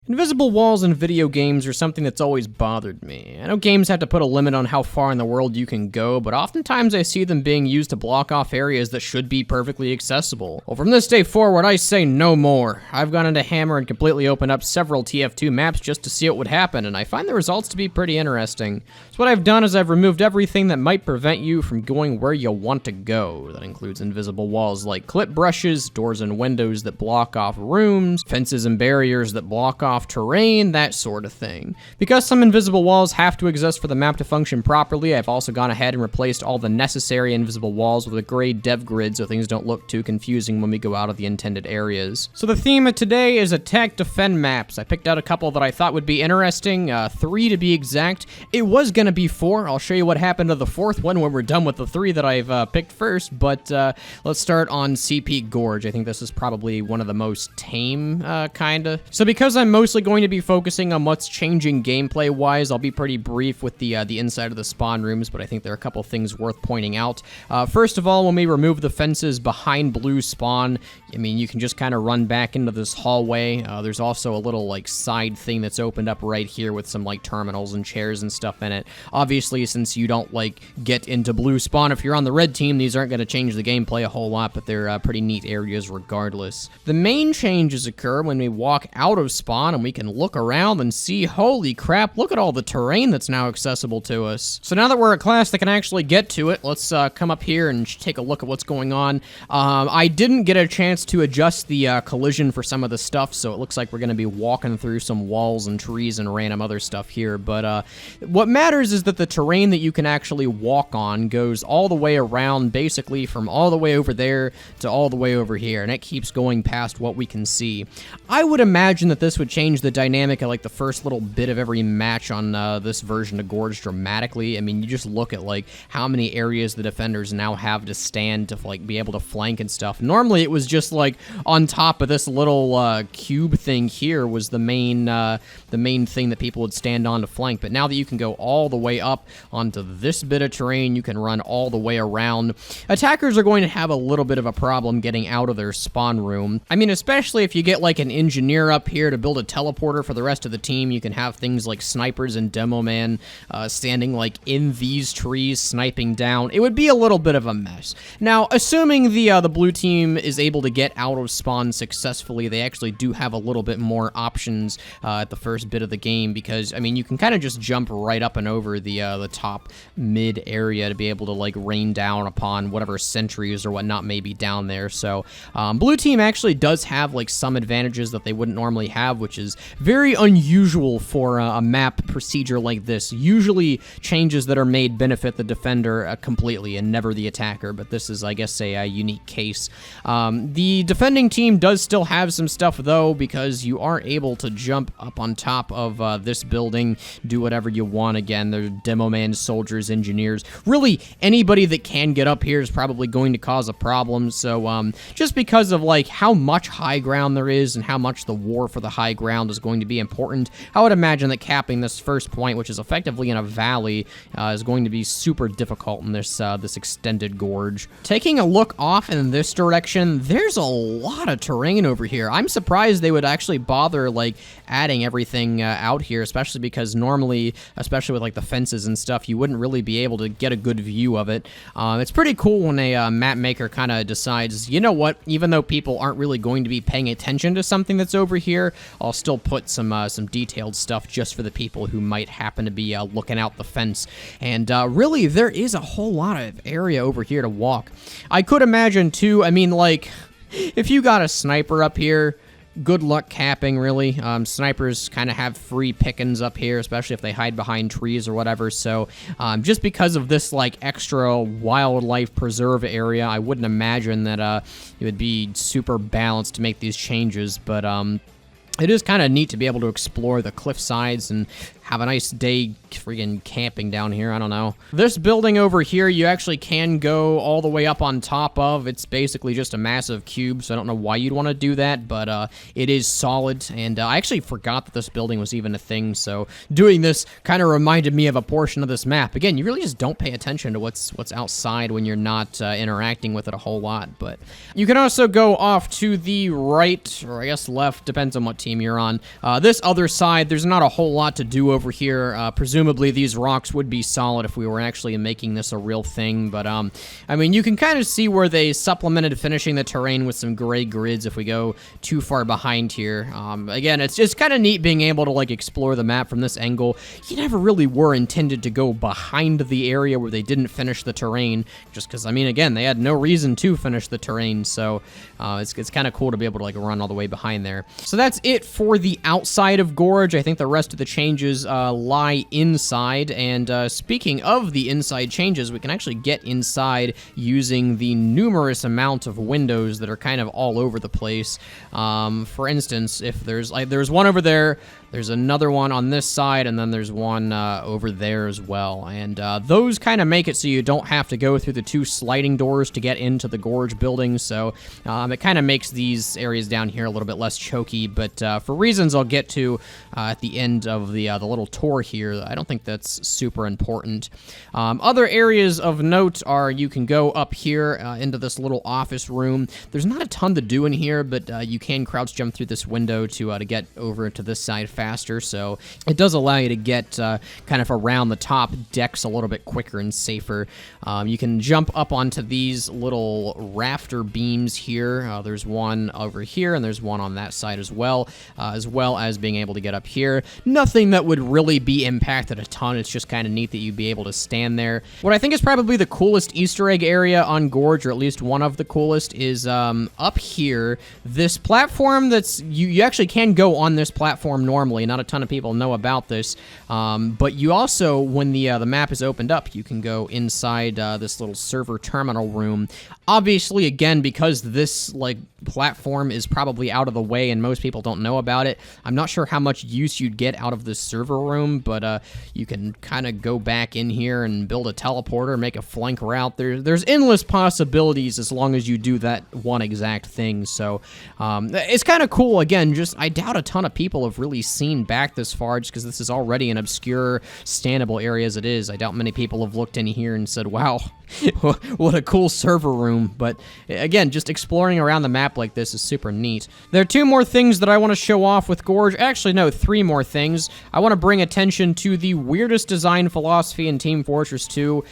Invisible walls in video games are something that's always bothered me. I know games have to put a limit on how far in the world you can go, but oftentimes I see them being used to block off areas that should be perfectly accessible. Well, from this day forward, I say no more. I've gone into Hammer and completely opened up several TF2 maps just to see what would happen, and I find the results to be pretty interesting. So what I've done is I've removed everything that might prevent you from going where you want to go. That includes invisible walls like clip brushes, doors and windows that block off rooms, fences and barriers that block off terrain, that sort of thing. Because some invisible walls have to exist for the map to function properly, I've also gone ahead and replaced all the necessary invisible walls with a gray dev grid so things don't look too confusing when we go out of the intended areas. So the theme of today is attack defend maps. I picked out a couple that I thought would be interesting, 3 to be exact. It was gonna be 4. I'll show you what happened to the 4th one when we're done with the 3 that I've picked first, but let's start on CP Gorge. I think this is probably one of the most tame, kinda. So because I'm mostly going to be focusing on what's changing gameplay-wise, I'll be pretty brief with the inside of the spawn rooms, but I think there are a couple things worth pointing out. First of all, when we remove the fences behind blue spawn, I mean, you can just kind of run back into this hallway. There's also a little, like, side thing that's opened up right here with some, like, terminals and chairs and stuff in it. Obviously, since you don't, like, get into blue spawn if you're on the red team, these aren't going to change the gameplay a whole lot, but they're pretty neat areas regardless. The main changes occur when we walk out of spawn and we can look around and see, holy crap, look at all the terrain that's now accessible to us. So now that we're a class that can actually get to it, let's come up here and take a look at what's going on. I didn't get a chance to adjust the collision for some of the stuff, so it looks like we're going to be walking through some walls and trees and random other stuff here, but what matters is that the terrain that you can actually walk on goes all the way around, basically from all the way over there to all the way over here, and it keeps going past what we can see. I would imagine that this would change the dynamic of like the first little bit of every match on this version of Gorge dramatically. I mean, you just look at like how many areas the defenders now have to stand to like be able to flank and stuff. Normally it was just like on top of this little cube thing here was the main thing that people would stand on to flank, but now that you can go all the way up onto this bit of terrain, you can run all the way around. Attackers are going to have a little bit of a problem getting out of their spawn room. I mean, especially if you get like an engineer up here to build a teleporter for the rest of the team. You can have things like snipers and demo man standing like in these trees sniping down. It would be a little bit of a mess. Now, assuming the blue team is able to get out of spawn successfully, they actually do have a little bit more options at the first bit of the game, because I mean, you can kind of just jump right up and over the top mid area to be able to like rain down upon whatever sentries or whatnot may be down there. So blue team actually does have like some advantages that they wouldn't normally have, which is very unusual for a map procedure like this. Usually changes that are made benefit the defender completely and never the attacker, but this is, I guess, a unique case. The defending team does still have some stuff though, because you are able to jump up on top of this building, do whatever you want. Again, they're demo man, soldiers, engineers. Really, anybody that can get up here is probably going to cause a problem, so just because of like how much high ground there is and how much the war for the high ground is going to be important, I would imagine that capping this first point, which is effectively in a valley, is going to be super difficult in this this extended gorge. Taking a look off in this direction, there's a lot of terrain over here. I'm surprised they would actually bother like adding everything out here, especially because normally, especially with like the fences and stuff, you wouldn't really be able to get a good view of it. It's pretty cool when a map maker kind of decides, you know what, even though people aren't really going to be paying attention to something that's over here, I'll still put some detailed stuff just for the people who might happen to be looking out the fence. And really, there is a whole lot of area over here to walk. I could imagine too, I mean, like, if you got a sniper up here, good luck capping, really. Snipers kind of have free pickings up here, especially if they hide behind trees or whatever. So just because of this like extra wildlife preserve area, I wouldn't imagine that it would be super balanced to make these changes, but it is kind of neat to be able to explore the cliff sides and have a nice day freaking camping down here. I don't know. This building over here, you actually can go all the way up on top of. It's basically just a massive cube, so I don't know why you'd want to do that, but it is solid, and I actually forgot that this building was even a thing, so doing this kind of reminded me of a portion of this map. Again, you really just don't pay attention to what's outside when you're not interacting with it a whole lot, but you can also go off to the right, or I guess left, depends on what team you're on. This other side, there's not a whole lot to do over here. Presumably these rocks would be solid if we were actually making this a real thing, but I mean, you can kind of see where they supplemented finishing the terrain with some gray grids if we go too far behind here. Again, it's just kind of neat being able to like explore the map from this angle. You never really were intended to go behind the area where they didn't finish the terrain, just because, I mean, again, they had no reason to finish the terrain, so it's kind of cool to be able to like run all the way behind there. So that's it for the outside of Gorge. I think the rest of the changes lie inside, and speaking of the inside changes, we can actually get inside using the numerous amount of windows that are kind of all over the place. For instance, if there's one over there, there's another one on this side, and then there's one over there as well. And those kind of make it so you don't have to go through the two sliding doors to get into the Gorge building. So it kind of makes these areas down here a little bit less choky. But for reasons I'll get to at the end of the little tour here, I don't think that's super important. Other areas of note are you can go up here into this little office room. There's not a ton to do in here, but you can crouch jump through this window to get over to this side faster, so it does allow you to get kind of around the top decks a little bit quicker and safer. You can jump up onto these little rafter beams here. There's one over here, and there's one on that side as well as being able to get up here. Nothing that would really be impacted a ton. It's just kind of neat that you'd be able to stand there. What I think is probably the coolest Easter egg area on Gorge, or at least one of the coolest, is up here. This platform that's you actually can go on this platform normally. Not a ton of people know about this, but you also, when the map is opened up, you can go inside this little server terminal room. Obviously, again, because this platform is probably out of the way and most people don't know about it, I'm not sure how much use you'd get out of this server room, but you can kind of go back in here and build a teleporter, make a flank route. There's endless possibilities as long as you do that one exact thing. So it's kind of cool. Again, just I doubt a ton of people have really seen back this far, just because this is already an obscure, standable area as it is. I doubt many people have looked in here and said, wow, what a cool server room. But again, just exploring around the map like this is super neat. There are two more things that I want to show off with Gorge. Actually, no, three more things. I want to bring attention to the weirdest design philosophy in Team Fortress 2,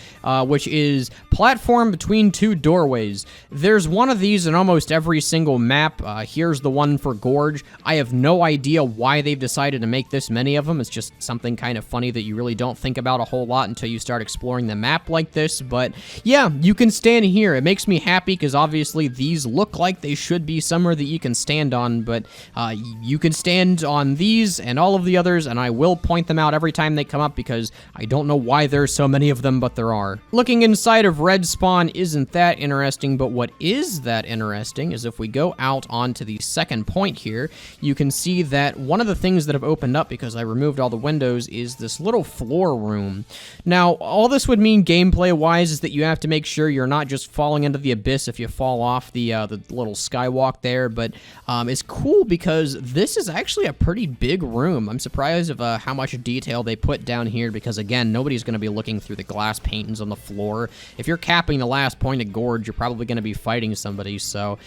which is platform between two doorways. There's one of these in almost every single map. Here's the one for Gorge. I have no idea why they've decided to make this many of them. It's just something kind of funny that you really don't think about a whole lot until you start exploring the map like this. But yeah, you can stand here. It makes me happy because obviously these look like they should be somewhere that you can stand on, but you can stand on these and all of the others, and I will point them out every time they come up because I don't know why there's so many of them, but there are. Looking inside of Red Spawn isn't that interesting, but what is that interesting is if we go out onto the second point here, you can see that one of the things that have opened up because I removed all the windows is this little floor room. Now, all this would mean gameplay-wise is that you have to make sure you're not just falling into the abyss if you fall off the little skywalk there, but it's cool because this is actually a pretty big room. I'm surprised of how much detail they put down here because, again, nobody's going to be looking through the glass paintings on the floor. If you're capping the last point of Gorge, you're probably going to be fighting somebody, so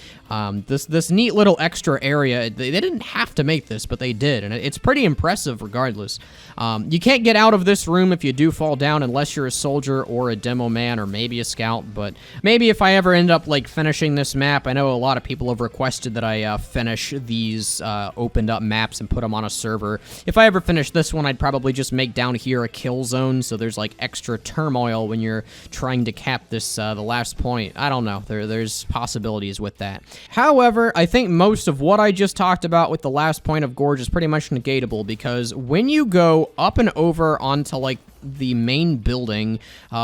this neat little extra area, they didn't have to make this, but they did, and it's pretty impressive regardless. You can't get out of this room if you do fall down unless you're a soldier or a demo man or maybe a scout, but maybe if I ever end up finishing this map, I know a lot of people have requested that I finish these opened up maps and put them on a server. If I ever finish this one, I'd probably just make down here a kill zone, so there's extra turmoil when you're trying to cap this the last point. I don't know. There's possibilities with that. However, I think most of what I just talked about with the last point of Gorge is pretty much negatable because when you go up and over onto the main building,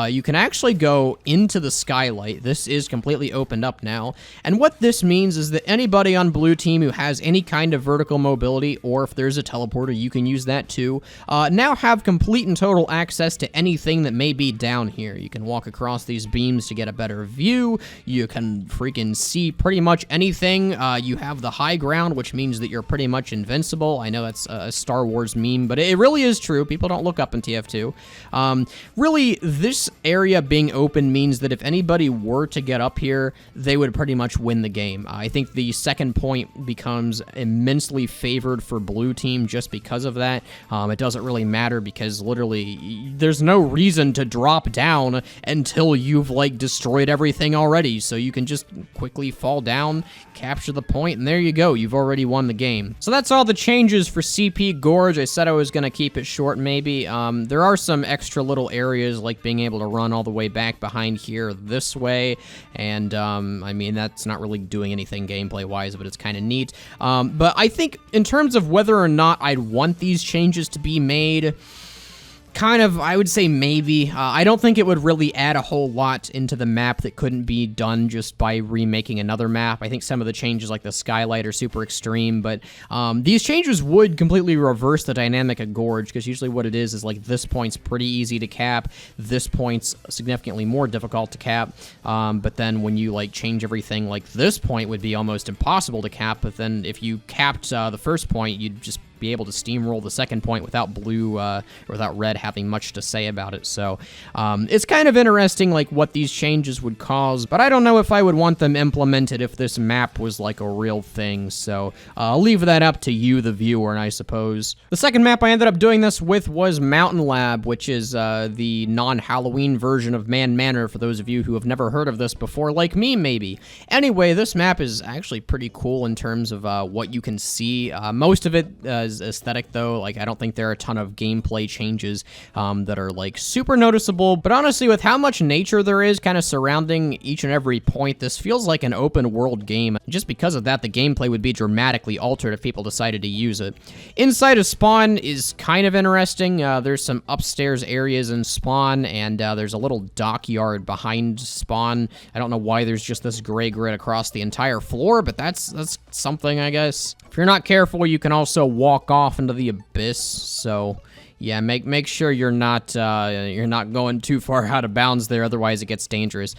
you can actually go into the skylight. This is completely opened up now. And what this means is that anybody on blue team who has any kind of vertical mobility, or if there's a teleporter, you can use that too, now have complete and total access to anything that may be down here. You can walk across these beams to get a better view. You can freaking see pretty much anything. You have the high ground, which means that you're pretty much invincible. I know that's a Star Wars meme, but it really is true. People don't look up in TF2. Really, this area being open means that if anybody were to get up here, they would pretty much win the game. I think the second point becomes immensely favored for blue team just because of that. It doesn't really matter because literally there's no reason to drop down until you've like destroyed everything already. So you can just quickly fall down, capture the point, and there you go. You've already won the game. So that's all the changes for CP Gorge. I said I was going to keep it short maybe. There are some extra little areas like being able to run all the way back behind here this way. And I mean, that's not really doing anything gameplay wise, but it's kind of neat. But I think in terms of whether or not I'd want these changes to be made, kind of, I would say maybe. I don't think it would really add a whole lot into the map that couldn't be done just by remaking another map. I think some of the changes like the skylight are super extreme, but these changes would completely reverse the dynamic of Gorge, because usually what it is like this point's pretty easy to cap, this point's significantly more difficult to cap, but then when you like change everything, like this point would be almost impossible to cap, but then if you capped the first point, you'd just be able to steamroll the second point without blue or without red having much to say about it. So it's kind of interesting like what these changes would cause, but I don't know if I would want them implemented if this map was like a real thing. So I'll leave that up to you, the viewer, I suppose. The second map I ended up doing this with was Mountain Lab, which is the non-Halloween version of Man Manor, for those of you who have never heard of this before, like me maybe. Anyway, this map is actually pretty cool in terms of what you can see. Most of it is aesthetic though. Like I don't think there are a ton of gameplay changes that are like super noticeable, but honestly with how much nature there is kind of surrounding each and every point, this feels like an open world game. Just because of that, the gameplay would be dramatically altered if people decided to use it. Inside of Spawn is kind of interesting. There's some upstairs areas in Spawn, and there's a little dockyard behind Spawn. I don't know why there's just this gray grid across the entire floor, but that's something, I guess. If you're not careful, you can also walk off into the abyss, so yeah, make sure you're not going too far out of bounds there, otherwise it gets dangerous.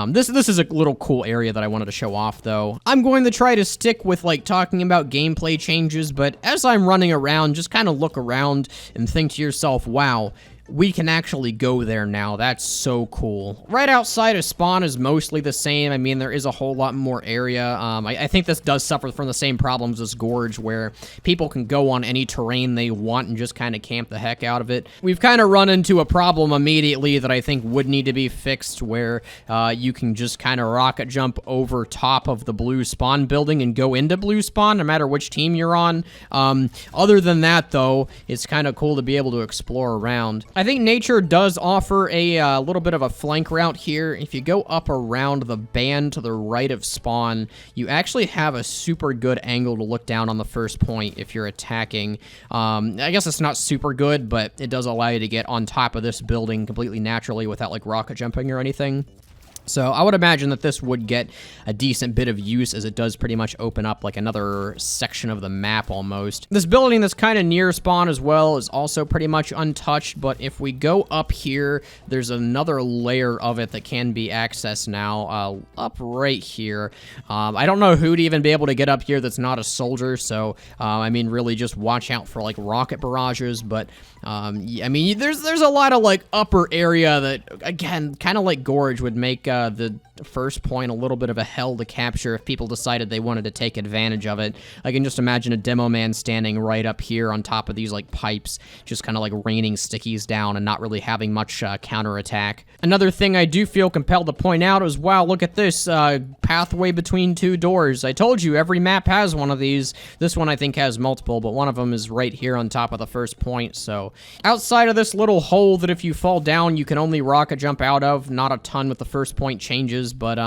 This is a little cool area that I wanted to show off though. I'm going to try to stick with like talking about gameplay changes, but as I'm running around, just kind of look around and think to yourself, wow, we can actually go there now. That's so cool. Right outside of Spawn is mostly the same. I mean, there is a whole lot more area. I think this does suffer from the same problems as Gorge, where people can go on any terrain they want and just kind of camp the heck out of it. We've kind of run into a problem immediately that I think would need to be fixed, where you can just kind of rocket jump over top of the blue Spawn building and go into blue Spawn, no matter which team you're on. Other than that, though, it's kind of cool to be able to explore around. I think nature does offer a little bit of a flank route here. If you go up around the band to the right of Spawn, you actually have a super good angle to look down on the first point if you're attacking. I guess it's not super good, but it does allow you to get on top of this building completely naturally without like rocket jumping or anything. So I would imagine that this would get a decent bit of use, as it does pretty much open up like another section of the map almost. This building that's kind of near Spawn as well is also pretty much untouched, but if we go up here, there's another layer of it that can be accessed now, up right here. I don't know who'd even be able to get up here that's not a soldier, so I mean really just watch out for like rocket barrages, but yeah, I mean there's a lot of like upper area that, again, kind of like Gorge, would make the first point a little bit of a hell to capture if people decided they wanted to take advantage of it. I can just imagine a demo man standing right up here on top of these like pipes, just kind of like raining stickies down and not really having much counterattack. Another thing I do feel compelled to point out is, wow, look at this pathway between two doors. I told you every map has one of these. This one I think has multiple, but one of them is right here on top of the first point. So outside of this little hole that if you fall down you can only rocket jump out of, not a ton with the first point changes. areas, but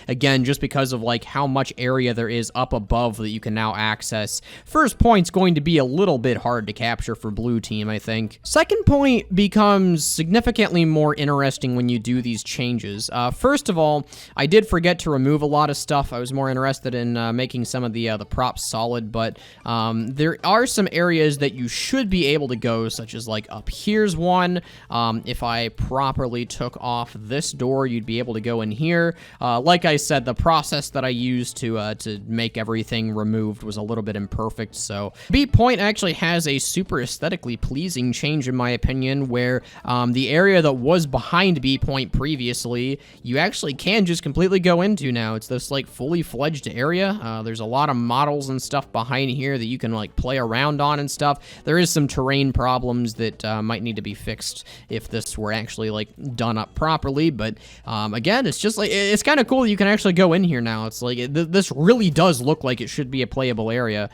again, just because of like how much area there is up above that you can now access, first point's going to be a little bit hard to capture for blue team, I think. Second point becomes significantly more interesting when you do these changes. First of all, I did forget to remove a lot of stuff. I was more interested in making some of the props solid, but there are some areas that you should be able to go, such as like up here's one. If I properly took off this door, you'd be able to go in here. Like I said, the process that I used to make everything removed was a little bit imperfect, so B point actually has a super aesthetically pleasing change in my opinion, where the area that was behind B point previously, you actually can just completely go into now. It's this like fully fledged area. There's a lot of models and stuff behind here that you can like play around on and stuff. There is some terrain problems that might need to be fixed if this were actually like done up properly, but again, it's just like, it's kind of cool that you can actually go in here now. It's like, this really does look like it should be a playable area.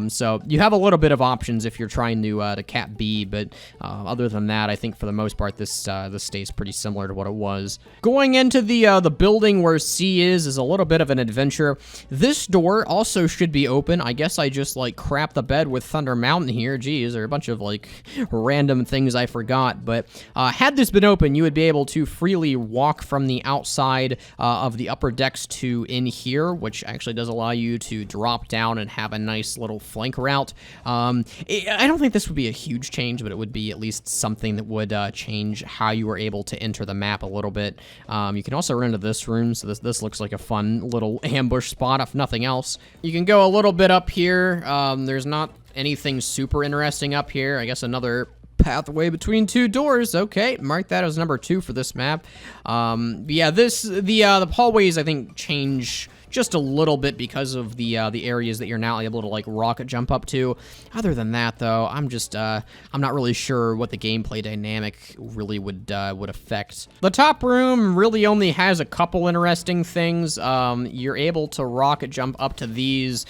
So you have a little bit of options if you're trying to cap B, but other than that, I think for the most part, this stays pretty similar to what it was. Going into the building where C is a little bit of an adventure. This door also should be open. I guess I just like crap the bed with Thunder Mountain here. Geez, there are a bunch of like random things I forgot, but had this been open, you would be able to freely walk from the outside of the upper decks to in here, which actually does allow you to drop down and have a nice little flank route. I don't think this would be a huge change, but it would be at least something that would change how you were able to enter the map a little bit. You can also run into this room, so this looks like a fun little ambush spot, if nothing else. You can go a little bit up here. There's not anything super interesting up here. I guess another pathway between two doors. Okay, mark that as number 2 for this map. Yeah, the hallways I think change just a little bit because of the areas that you're now able to like rocket jump up to. Other than that, though, I'm not really sure what the gameplay dynamic really would affect. The top room really only has a couple interesting things. You're able to rocket jump up to these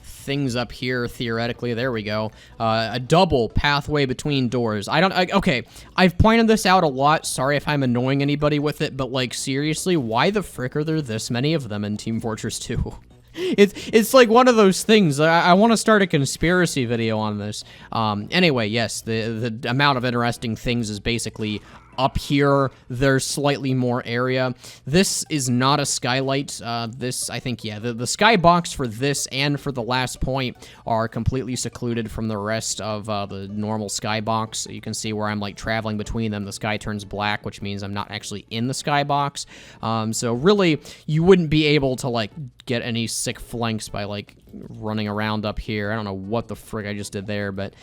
things up here, theoretically. There we go. A double pathway between doors. Okay, I've pointed this out a lot. Sorry if I'm annoying anybody with it, but like seriously, why the frick are there this many of them in Team Fortress 2? It's like one of those things. I want to start a conspiracy video on this. Anyway, yes, the amount of interesting things is basically up here. There's slightly more area. This is not a skylight. This, I think, yeah, the skybox for this and for the last point are completely secluded from the rest of the normal skybox. You can see where I'm like traveling between them. The sky turns black, which means I'm not actually in the skybox. So really, you wouldn't be able to like get any sick flanks by like running around up here. I don't know what the frick I just did there, but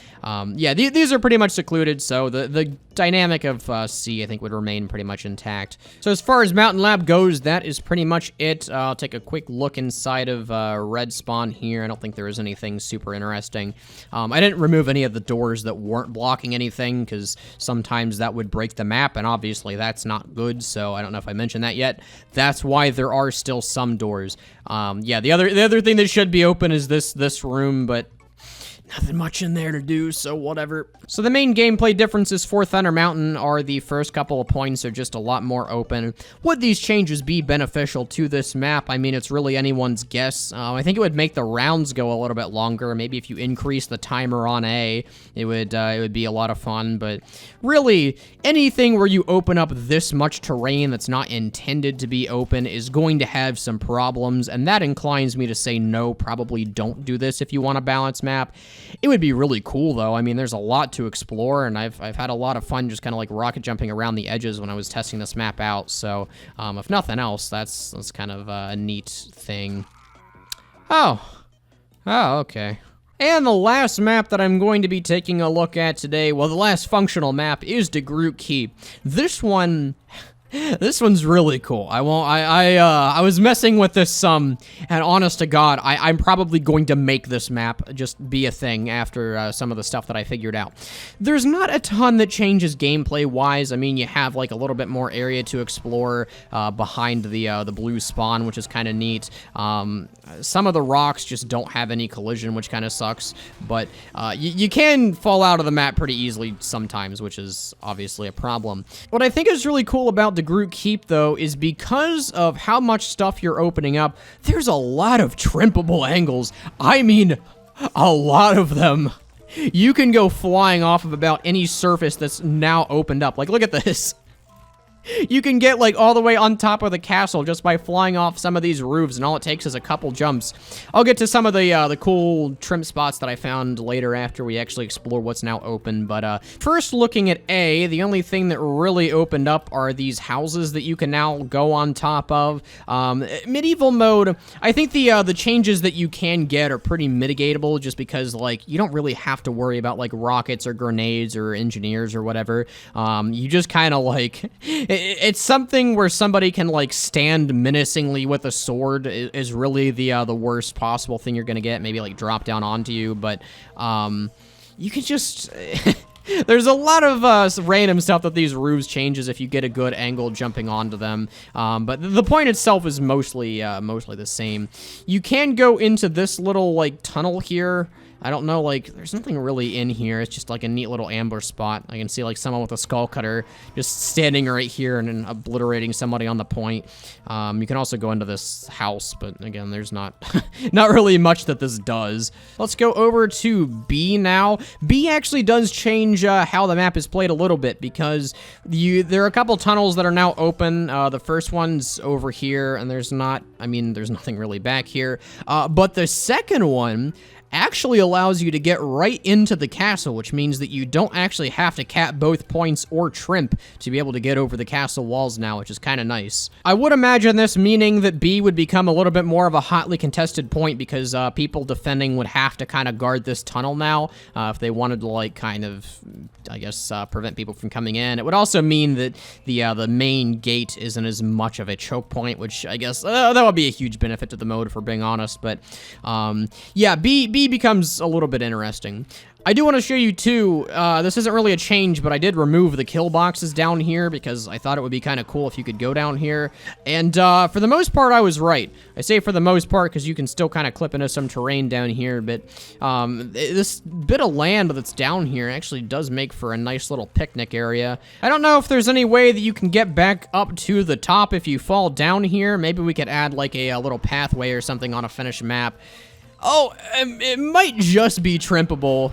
yeah, these are pretty much secluded, so the dynamic of C, I think, would remain pretty much intact. So as far as Mountain Lab goes, that is pretty much it. I'll take a quick look inside of Red Spawn here. I don't think there is anything super interesting. I didn't remove any of the doors that weren't blocking anything, because sometimes that would break the map, and obviously that's not good, so I don't know if I mentioned that yet. That's why there are still some doors. Yeah, the other thing that should be open is this room, but nothing much in there to do, so whatever. So the main gameplay differences for Thunder Mountain are the first couple of points are just a lot more open. Would these changes be beneficial to this map? I mean, it's really anyone's guess. I think it would make the rounds go a little bit longer. Maybe if you increase the timer on A, it would be a lot of fun. But really, anything where you open up this much terrain that's not intended to be open is going to have some problems, and that inclines me to say no, probably don't do this if you want a balanced map. It would be really cool, though. I mean, there's a lot to explore, and I've had a lot of fun just kind of like rocket jumping around the edges when I was testing this map out. So, if nothing else, that's kind of a neat thing. Oh, okay. And the last map that I'm going to be taking a look at today, well, the last functional map is De Groot Keep. This one's really cool. I was messing with this some, and honest to God, I'm probably going to make this map just be a thing after some of the stuff that I figured out. There's not a ton that changes gameplay-wise. I mean, you have like a little bit more area to explore behind the blue spawn, which is kind of neat. Some of the rocks just don't have any collision, which kind of sucks, but you can fall out of the map pretty easily sometimes, which is obviously a problem. What I think is really cool about the Groot Keep, though, is because of how much stuff you're opening up, there's a lot of trimpable angles. I mean, a lot of them. You can go flying off of about any surface that's now opened up. Like, look at this. You can get, like, all the way on top of the castle just by flying off some of these roofs, and all it takes is a couple jumps. I'll get to some of the cool trim spots that I found later after we actually explore what's now open, but first looking at A, the only thing that really opened up are these houses that you can now go on top of. Medieval mode, I think the changes that you can get are pretty mitigatable just because, like, you don't really have to worry about, like, rockets or grenades or engineers or whatever. You just kind of, like... It's something where somebody can, like, stand menacingly with a sword is really the worst possible thing you're gonna get. Maybe, like, drop down onto you, but, you can just... There's a lot of random stuff that these roofs changes if you get a good angle jumping onto them, but the point itself is mostly the same. You can go into this little, like, tunnel here. I don't know, like, there's nothing really in here. It's just like a neat little ambush spot. I can see, like, someone with a skull cutter just standing right here and then obliterating somebody on the point. You can also go into this house, but again, there's not not really much that this does. Let's go over to B now. B actually does change how the map is played a little bit because there are a couple tunnels that are now open. The first one's over here, and there's nothing really back here. But the second one actually allows you to get right into the castle, which means that you don't actually have to cap both points or trimp to be able to get over the castle walls now, which is kind of nice. I would imagine this meaning that B would become a little bit more of a hotly contested point because people defending would have to kind of guard this tunnel now if they wanted to, like, kind of, I guess, prevent people from coming in. It would also mean that the main gate isn't as much of a choke point, which I guess that would be a huge benefit to the mode, if we're being honest. But yeah, B becomes a little bit interesting. I do want to show you, too, this isn't really a change, but I did remove the kill boxes down here because I thought it would be kind of cool if you could go down here. And for the most part, I was right. I say for the most part because you can still kind of clip into some terrain down here, but this bit of land that's down here actually does make for a nice little picnic area. I don't know if there's any way that you can get back up to the top if you fall down here. Maybe we could add, like, a little pathway or something on a finished map. Oh, it might just be trimpable,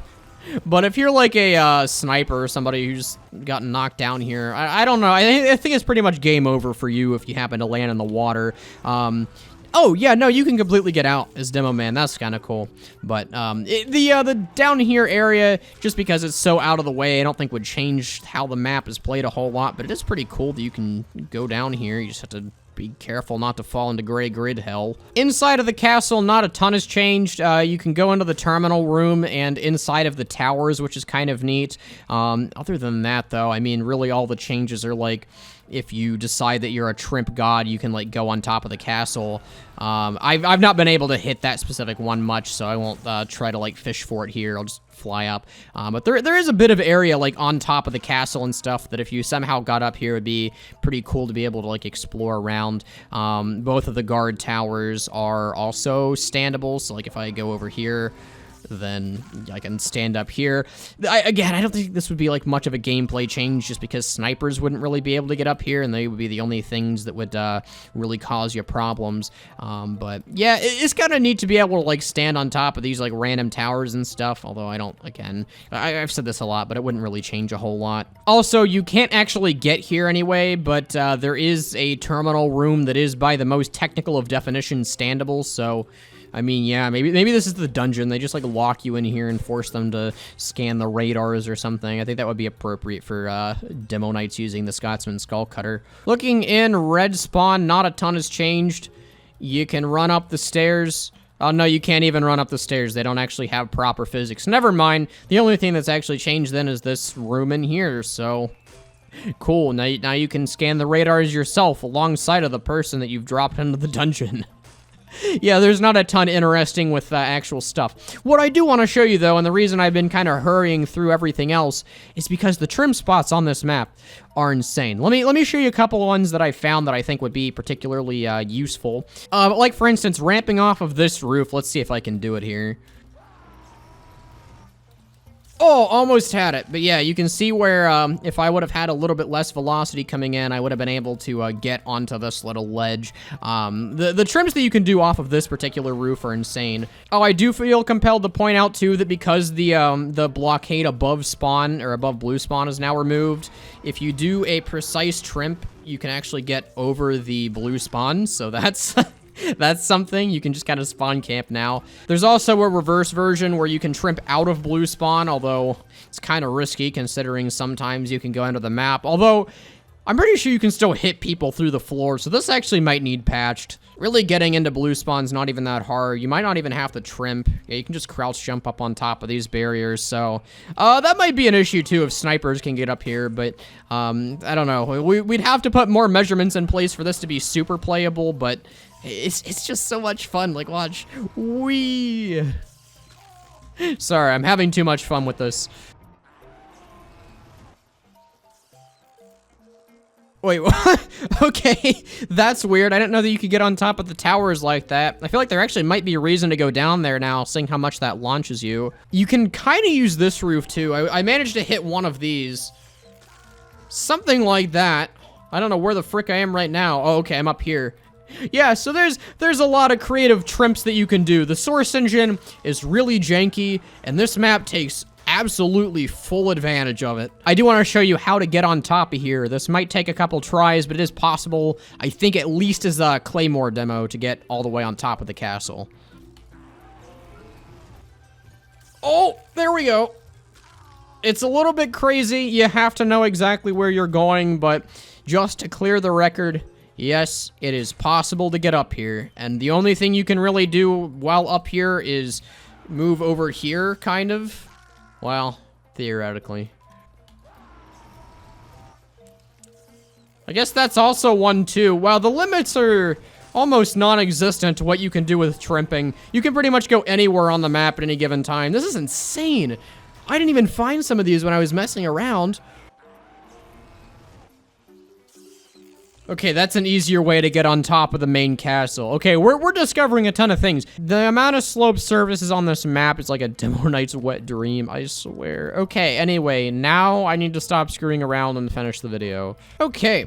but if you're like a sniper or somebody who's gotten knocked down here, I don't know. I think it's pretty much game over for you if you happen to land in the water. Oh, yeah, no, you can completely get out as Demo Man. That's kind of cool. But the down here area, just because it's so out of the way, I don't think would change how the map is played a whole lot, but it is pretty cool that you can go down here. You just have to be careful not to fall into gray grid hell. Inside of the castle, not a ton has changed. You can go into the terminal room and inside of the towers, which is kind of neat. Other than that, though, I mean, really all the changes are, like, if you decide that you're a trimp god, you can, like, go on top of the castle. I've not been able to hit that specific one much, so I won't try to, like, fish for it here. I'll just fly up. But there is a bit of area, like, on top of the castle and stuff that if you somehow got up here, it would be pretty cool to be able to, like, explore around. Both of the guard towers are also standable, so, like, if I go over here, then I can stand up here. Again, I don't think this would be, like, much of a gameplay change just because snipers wouldn't really be able to get up here, and they would be the only things that would really cause you problems. But, yeah, it's kind of neat to be able to, like, stand on top of these, like, random towers and stuff, although I don't, again, I've said this a lot, but it wouldn't really change a whole lot. Also, you can't actually get here anyway, but there is a terminal room that is, by the most technical of definitions, standable, so I mean, yeah, maybe this is the dungeon. They just, like, lock you in here and force them to scan the radars or something. I think that would be appropriate for demo nights using the Scotsman Skull Cutter. Looking in red spawn, not a ton has changed. You can run up the stairs. Oh, no, you can't even run up the stairs. They don't actually have proper physics. Never mind. The only thing that's actually changed then is this room in here, so cool. Now you can scan the radars yourself alongside of the person that you've dropped into the dungeon. Yeah, there's not a ton interesting with actual stuff. What I do want to show you, though, and the reason I've been kind of hurrying through everything else, is because the trim spots on this map are insane. Let me show you a couple of ones that I found that I think would be particularly useful. Like, for instance, ramping off of this roof. Let's see if I can do it here. Oh, almost had it. But yeah, you can see where if I would have had a little bit less velocity coming in, I would have been able to get onto this little ledge. The trims that you can do off of this particular roof are insane. Oh, I do feel compelled to point out too that because the blockade above spawn or above blue spawn is now removed, if you do a precise trim, you can actually get over the blue spawn. So that's that's something. You can just kind of spawn camp now. There's also a reverse version where you can trimp out of blue spawn, although it's kind of risky considering sometimes you can go into the map. Although, I'm pretty sure you can still hit people through the floor, so this actually might need patched. Really getting into blue spawn's not even that hard. You might not even have to trimp. Yeah, you can just crouch jump up on top of these barriers, so that might be an issue too if snipers can get up here, but I don't know. We'd have to put more measurements in place for this to be super playable, but it's just so much fun. Like, watch. Wee. Sorry, I'm having too much fun with this. Wait, what? Okay, that's weird. I didn't know that you could get on top of the towers like that. I feel like there actually might be a reason to go down there now, seeing how much that launches you. You can kind of use this roof, too. I managed to hit one of these. Something like that. I don't know where the frick I am right now. Oh, okay, I'm up here. Yeah, so there's a lot of creative trimps that you can do. The source engine is really janky, and this map takes absolutely full advantage of it. I do want to show you how to get on top of here. This might take a couple tries, but it is possible. I think at least as a Claymore demo to get all the way on top of the castle. Oh, there we go. It's a little bit crazy. You have to know exactly where you're going, but just to clear the record, yes, it is possible to get up here. And the only thing you can really do while up here is move over here, kind of. Well, theoretically. I guess that's also one, too. Wow, the limits are almost non-existent to what you can do with trimping. You can pretty much go anywhere on the map at any given time. This is insane. I didn't even find some of these when I was messing around. Okay, that's an easier way to get on top of the main castle. Okay, we're discovering a ton of things. The amount of slope surfaces on this map is like a Demo Knight's wet dream, I swear. Okay, anyway, now I need to stop screwing around and finish the video. Okay.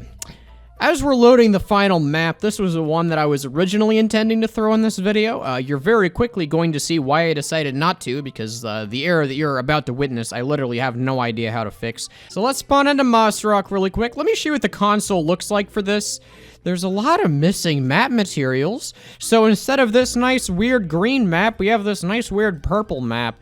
As we're loading the final map, this was the one that I was originally intending to throw in this video. You're very quickly going to see why I decided not to, because the error that you're about to witness, I literally have no idea how to fix. So let's spawn into Moss Rock really quick. Let me show you what the console looks like for this. There's a lot of missing map materials. So instead of this nice weird green map, we have this nice weird purple map.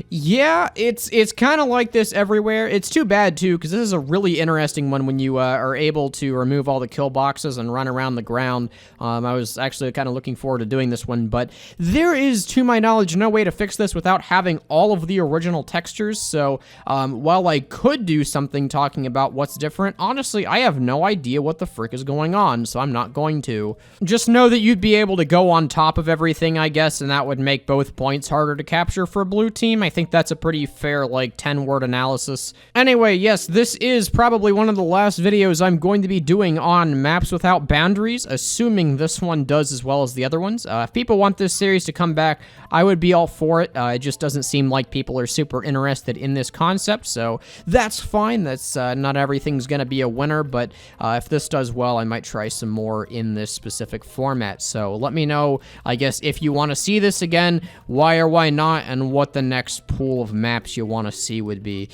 Yeah, it's kind of like this everywhere. It's too bad, too, because this is a really interesting one when you are able to remove all the kill boxes and run around the ground. I was actually kind of looking forward to doing this one, but there is, to my knowledge, no way to fix this without having all of the original textures, so while I could do something talking about what's different, honestly, I have no idea what the frick is going on, so I'm not going to. Just know that you'd be able to go on top of everything, I guess, and that would make both points harder to capture for a blue team. I think that's a pretty fair, like, 10-word analysis. Anyway, yes, this is probably one of the last videos I'm going to be doing on Maps Without Boundaries, assuming this one does as well as the other ones. If people want this series to come back, I would be all for it. It just doesn't seem like people are super interested in this concept, so that's fine. That's not everything's gonna be a winner, but if this does well, I might try some more in this specific format. So let me know, I guess, if you want to see this again, why or why not, and what the next pool of maps you want to see would be.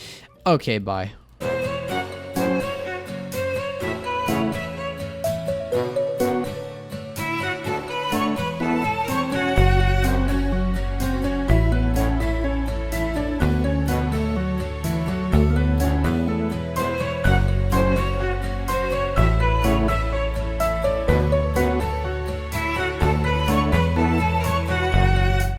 Okay, bye.